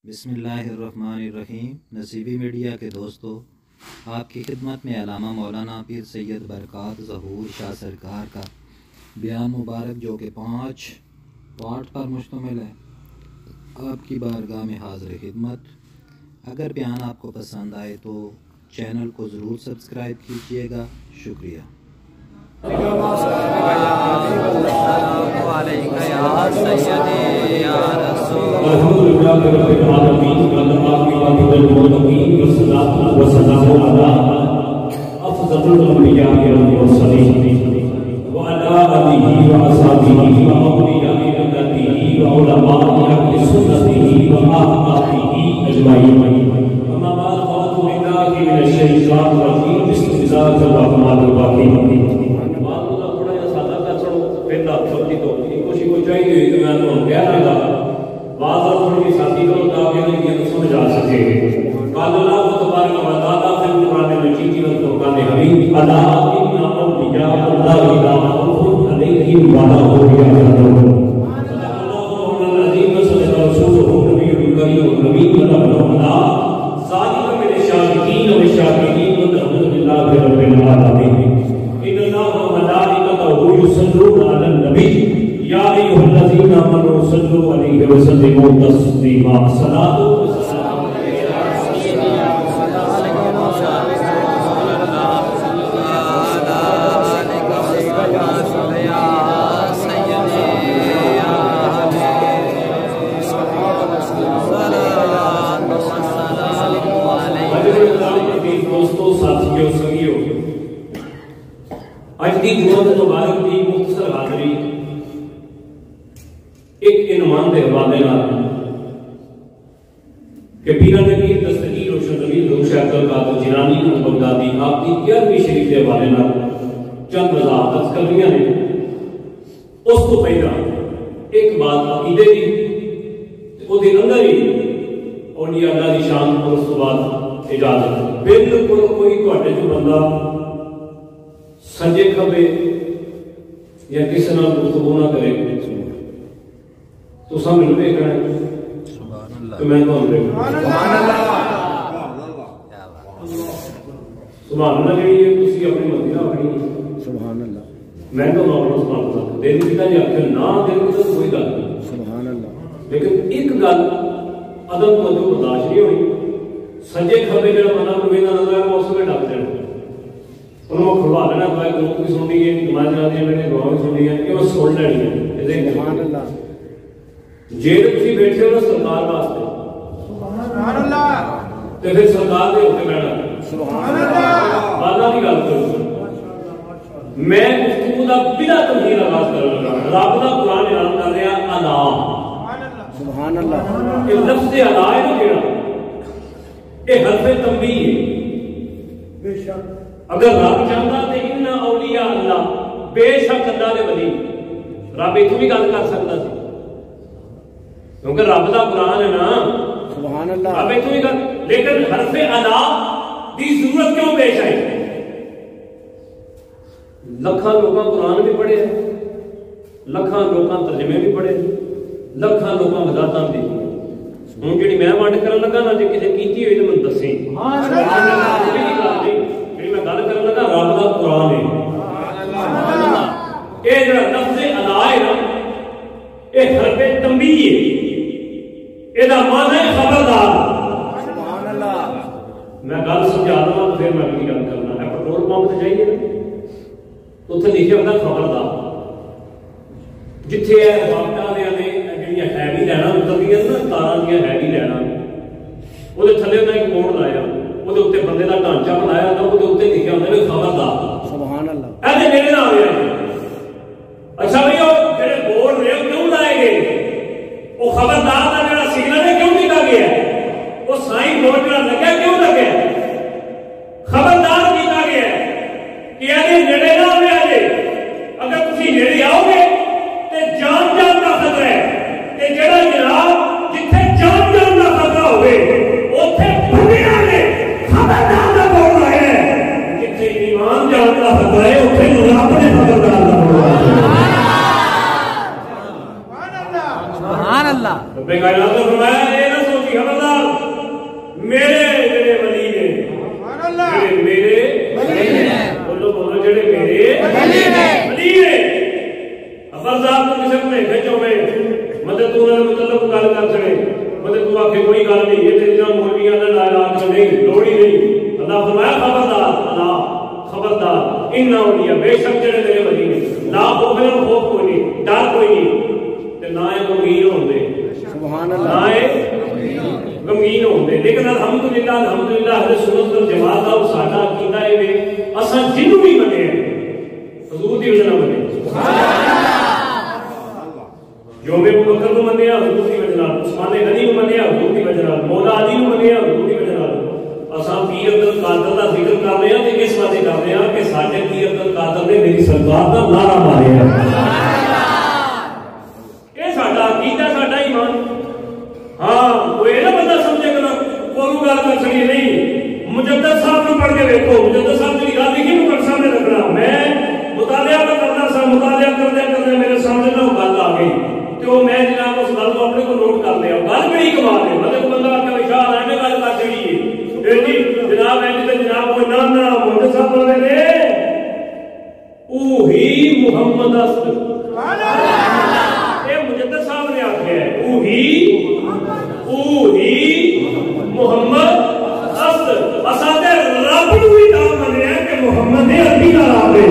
بسم اللہ الرحمن الرحیم۔ نصیبی میڈیا کے دوستو، آپ کی خدمت میں علامہ مولانا پیر سید برکات ظہور شاہ سرکار کا بیان مبارک جو کہ 5 پارٹ پر مشتمل ہے، آپ کی بارگاہ میں حاضر خدمت۔ اگر بیان آپ کو پسند آئے تو چینل کو ضرور سبسکرائب کیجیے گا۔ شکریہ۔ الحمدللہ رب العالمین والصلاة والسلام علی افضل الانبیاء والمرسلین وعلی آلہ واصحابہ واولیاء اللہ وعلماء اہل سنتہ واحبابہ اجمعین۔ اما بعد فاعوذ باللہ من الشیطان الرجیم، بسم اللہ الرحمن الرحیم۔ چاہیے کہ میں تو کہہ رہا تھا بعض اور کی ساتھی کو تاکہ یہ سمجھا سکے۔ قال اللہ تبارک و تعالی فی القرآن المجید والفرقان الحمید الا ان اولیاء اللہ لا خوف علیہم ولا هم يحزنون۔ صدق اللہ العظیم وصدق رسولہ النبی الکریم الامین ونحن ذالک من الشاکرین والشاکرین والحمد للہ رب العالمین۔ ان اللہ وملائکتہ یصلون علی النبی یا ایھا الذین آمنوا صلوا علیہ وسلموا تسلیما۔ صلاۃ و سلام دوستو، ساتھیو، سنگیو، آج کی جمعہ مبارک کی مختصر حاضری ایک عنوان دے حوالے نال کہ پیرا نبی دستگیر روشن نبی حضور شیخ عبدالقادر جیلانی بغدادی آپ کی 11ویں شریف کے حوالے نال چند وضاحت کرنیاں نے۔ اس کو پہلا ایک بات عقیدے کی او دے اندر ہی اولیاء اللہ دی شان اور اس کے بعد اجازت بالکل کوئی تواڈے جو بندہ سجے کھبے یا کسی نال گفتگو نہ کرے تو سب مل کے کریں تو میں تو سبحان اللہ سبحان اللہ جی تسی اپنی مرضی نہ اپنی سبحان اللہ میں تو نہ سبحان اللہ دل کی جی آخر نہ دل کی تو کوئی گل سبحان اللہ، لیکن ایک گل عدم تو جو برداشت نہیں ہوئی، سجے کھبے جڑا بندہ کوئی نہ نظر ہے اس میں ڈک دینا، انہوں کو کھلوا لینا، کوئی لوگ بھی سن لیے نماز جاتی ہے، میں نے دعا بھی سن لی ہے کہ وہ سن لینی ہے۔ سبحان اللہ جیل تسی بیٹھے ہو نا سرکار واسطے، سبحان اللہ، تے پھر سرکار دے اوتے بیٹھنا، سبحان اللہ، بالا دی گل کرو۔ میں گفتگو دا بلا تمہید آغاز کروں گا۔ رب دا قرآن اعلان کر رہا الا، سبحان اللہ، یہ لفظ الا ہے کیڑا، یہ حرف تنبیہ ہے۔ بے شک اگر رب چاہتا تے ان اولیاء اللہ، بے شک اللہ دے ولی، رب ایتھوں بھی گل کر سکتا سی کیونکہ رب دا قرآن ہے نا، سبحان اللہ، رب ایتھوں ہی گل، لیکن حرف الا دی ضرورت کیوں پیش آئی؟ لکھاں لوگاں قرآن بھی پڑھے، لکھاں لوگاں ترجمے بھی پڑھے، لکھاں لوگاں وضاحتاں بھی۔ ہوں جڑی میں ونڈ کرن لگا نا، جے کسے کیتی ہوئی تے مینوں دسیں، سبحان اللہ، جڑی میں گل کرن لگا رب دا قرآن ہے، سبحان اللہ۔ اے جڑا لفظ الا ہے نا، اے حرف تنبیہ ہے، اے دا معنی ہے خبردار، سبحان اللہ۔ میں گل سمجھا دوں پھر میں اگلی گل کرنا ہے۔ پیٹرول پمپ تے جائیے نا، اتنے لکھا ہوتا خبردار، جتھے واپٹا والے نے جہاں ہیوی لینا اتریا نا، تارا دیا ہیوی لینا، وہ تھلے انہیں ایک بورڈ لایا، وہ بندے کا ڈھانچہ بنایا تھا، وہ لکھا ہوتا ہے خبردار، سبحان اللہ۔ ایسے میرے نام آ گیا، اچھا بھائی وہ جڑے بورڈ رہے کیوں لائے گئے؟ وہ خبردار کا جڑا سگنل ہے کیوں لکھا گیا ہے؟ وہ سائن بورڈ جڑا لگا کیوں لگا؟ خبردار کیا گیا ہے کہ یعنی نیڑے نہ آئے آجے، اگر تسی نیڑے آؤ گے تے جان کا خطرہ ہے، تے جڑا جناب جتھے جان کا خطرہ ہوئے اوتھے بھگے آگے خبردار کا بورڈ آیا ہے، جتھے ایمان جان کا خطرہ ہے اوتھے رب نے خبردار کا بورڈ آیا ہے۔ سبحان اللہ، سبحان اللہ۔ رب کائنات نے فرمایا اے نہ سوچی خبردار تو آخر کوئی گل نہیں ہے جہاں مولویاں نے لایا نہیں لوڑ ہی نہیں. اللہ فرمایا خبردار اللہ خبردار ان اولیاء بے شک جڑے میرے ولی نے لا خوف کوئی نہیں ڈر کوئی نہیں تے نہ غمگین ہوندے سبحان اللہ نہ غمگین ہوندے. لیکن الحمدللہ اہل سنت والجماعت دا ساڈا عقیدہ اے وے اساں جنوں بھی مننے حضور دی وجہ نال مننے سبحان اللہ. جو میں ابوبکر کو منیا حضور دی وجہ نال, عثمان غنی کو منیا حضور دی وجہ نال, مولا علی کو منیا حضور دی وجہ نال. اساں پیر عبد القادر دا ذکر کر رہے ہیں تے اس واسطے کر رہے ہیں کہ ساڈے پیر عبد القادر نے میری سرکار دا نعرہ ماریا اے ساڈا عقیدہ ساڈا ایمان. ہاں کوئی نہ بندہ سمجھے کہ کوئی گل کر چلی نہیں. مجدد صاحب کو پڑھ کے دیکھو, مجدد صاحب کی گل لکھی نو سامنے رکھنا. میں مطالعہ کرنا سا, مطالعہ کرتے میرے سامنے نہ گل آ گئی تو میں جناب اس گل کو اپنے کو نوٹ کر لیا. گل بڑی کمال ہے, مطلب بندہ آ کے شاہ آنے گل کر چڑی ہے جی جناب جناب کوئی نانا محمد صاحب والے نے اوہی محمد است یہ مجدد صاحب نے آخیا ہے اوہی محمد است. اساں رب نو بھی تا منیا کہ محمد نے عربی کا نام ہے.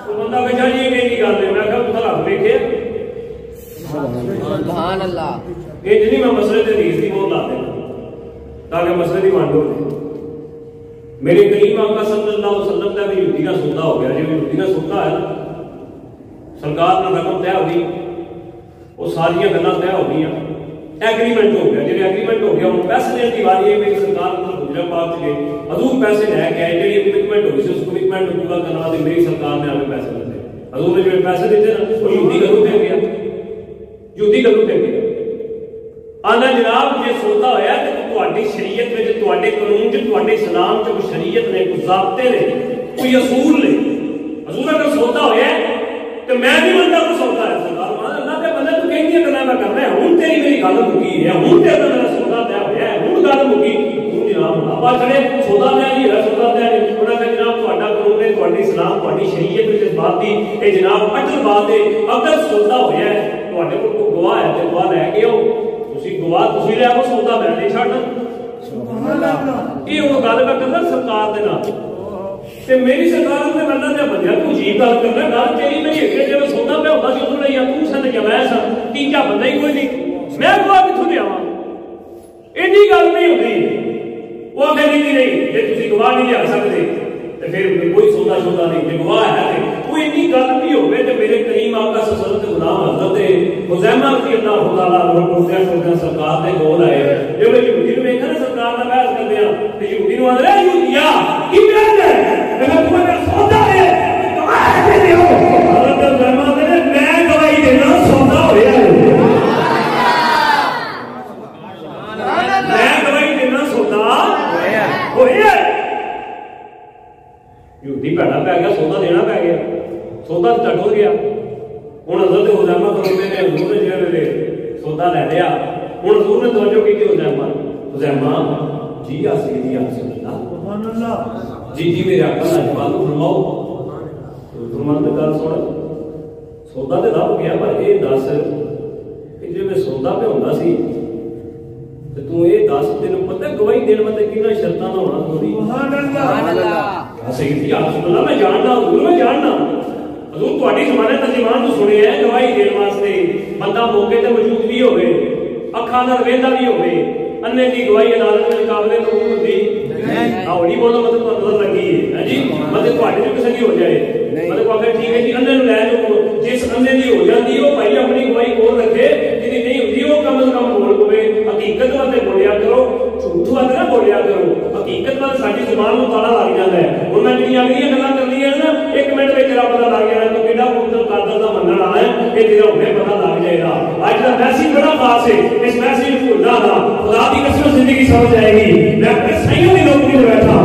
تو بندہ کہا جی یہ کی گل ہے. میں کہا تو رب دیکھے سبحان اللہ. یہ جنہیں میں مسئلے تے حدیث دی بول لاتے تاکہ مسئلے دی وانڈ ہو جائے. میرے کریم آقا صلی اللہ علیہ وسلم کا بھی یہودی کا سودا ہو گیا. جی یہودی کا سودا ہے سرکار نے رقم طے ہو گئی, وہ ساری گلاں طے ہو گئی, ایگریمنٹ ہو گیا. جب ایگریمنٹ ہو گیا ہوں پیسے دینے کی باری ہے. میری سرکار گجرا پاک گئے حضور پیسے لے کے آئے. جی کمٹمنٹ ہو گئی اس کمٹمنٹ کو پورا کرنا واسطے میری سرکار نے ہمیں پیسے دیتے. حضور نے جو پیسے دیتے نا وہ یہودی گھروں دے گیا, یہودی گھروں دے گیا. آنا جناب یہ سودا ہوا تو تہاڈی شریعت میں تہاڈے قانون چ تہاڈے اسلام چ کوئی شریعت نے کوئی ضابطے نے کوئی اصول نے. حضور اگر سودا ہوا تو میں بھی بندہ کو سودا ہے سرکار اللہ کے بندے تو کہیں کرنا میں کر رہا ہوں تیری میری گل مکی ہے ہوں تیرا میرا سودا طے ہوا ہے ہوں گل مکی ہوں جناب آپ کھڑے سودا طے نہیں ہے سودا طے نہیں. انہوں نے جناب تہاڈا قانون ہے تہاڈی اسلام تہاڈی شریعت میں اس بات کی یہ جناب اٹل بات ہے اگر سودا ہوا ہے تہاڈے کول کوئی گواہ ہے تو گواہ لے کے آؤ. گواہ تسی لے آؤ سودا میں نہیں چھڈنا. یہ وہ گل میں کرنا سرکار دے نال تے میری سرکار نے بندہ تے بندہ تو عجیب گل کرنا گل تیری نہیں ہے کہ جے سودا پہ ہوتا سی ادھر نہیں تو سن کے میں سا تیجا بندہ ہی کوئی نہیں میں گواہ کتھوں لے آواں. اینی گل نہیں ہوندی. وہ آخر نہیں جے تسی گواہ نہیں لے سکتے تے پھر کوئی سودا شودا نہیں. جے گواہ ہے کوئی اینی گل نہیں ہوے تے میرے کریم آقا صلی اللہ علیہ وسلم غلام حضرت خزیمہ رضی اللہ تعالیٰ عنہ کو سرکار دے کول آئے. جب یہودی نوں ویکھیا نا سرکار نال بحث کردے تے یہودی نوں آندے یہودیا کی بحث ہے میں تمہارا سودا ہے گواہ دے دیو. حضرت خزیمہ نے میں گواہی دینا سودا ہویا ہے میں گواہی دینا سودا ہویا ہے. یہودی پیڑا پی گیا سودا دینا پی گیا سودا چٹ ہو گیا. ہوں حضرت خزیمہ کروندے نے حضور نے جڑے سودا لے لیا. ہوں حضور نے توجہ کی خزیمہ جی یا سیدی یا رسول اللہ سبحان اللہ جی جی میرے آقا نے جواب فرماؤ. فرمان نے گل سن سودا تے لب گیا پر یہ دس کہ جے میں سودا پہ ہوندا سی تے تو یہ دس تینوں پتہ گواہی دین متے کنا شرطاں دا ہونا ضروری. سبحان اللہ سیدی یا رسول اللہ میں جاننا حضور میں جاننا حضور تہاڈی زمانے ترجمان تو سنے ہے گواہی دین واسطے بندہ موقع تے موجود بھی ہوے اکھاں نال ویندا بھی ہوے انے دی گواہی عدالت میں قابل قبول ہوندی نہیں. آوڑی بولو مطلب تو نظر لگی ہے جی مطلب تہاڈے جو کسے دی ہو جائے مطلب اگر ٹھیک ہے جی انے نوں لے جو جس انے دی ہو جاندی او بھائی اپنی گواہی کول رکھے جی نہیں ہوندی او کم از کم بول پوے حقیقت واسطے بولیا کرو جھوٹ واسطے نہ بولیا کرو. حقیقت واسطے ساڈی زبان نوں تالا لگ جاندا ہے. ہن میں جڑی اگلیاں گلاں کرنی ہے نا ایک منٹ وچ تیرا پتہ لگ جانا تو کیڑا مقدر قادر دا منن والا ہے کہ تیرا ہونے پتہ لگ جائے گا. اج دا میسیج بڑا خاص ہے. اس میسیج کو بھولنا نہ خدا دی قسم زندگی سمجھ آئے گی. میں اپنے سائیوں دی نوکری تے بیٹھا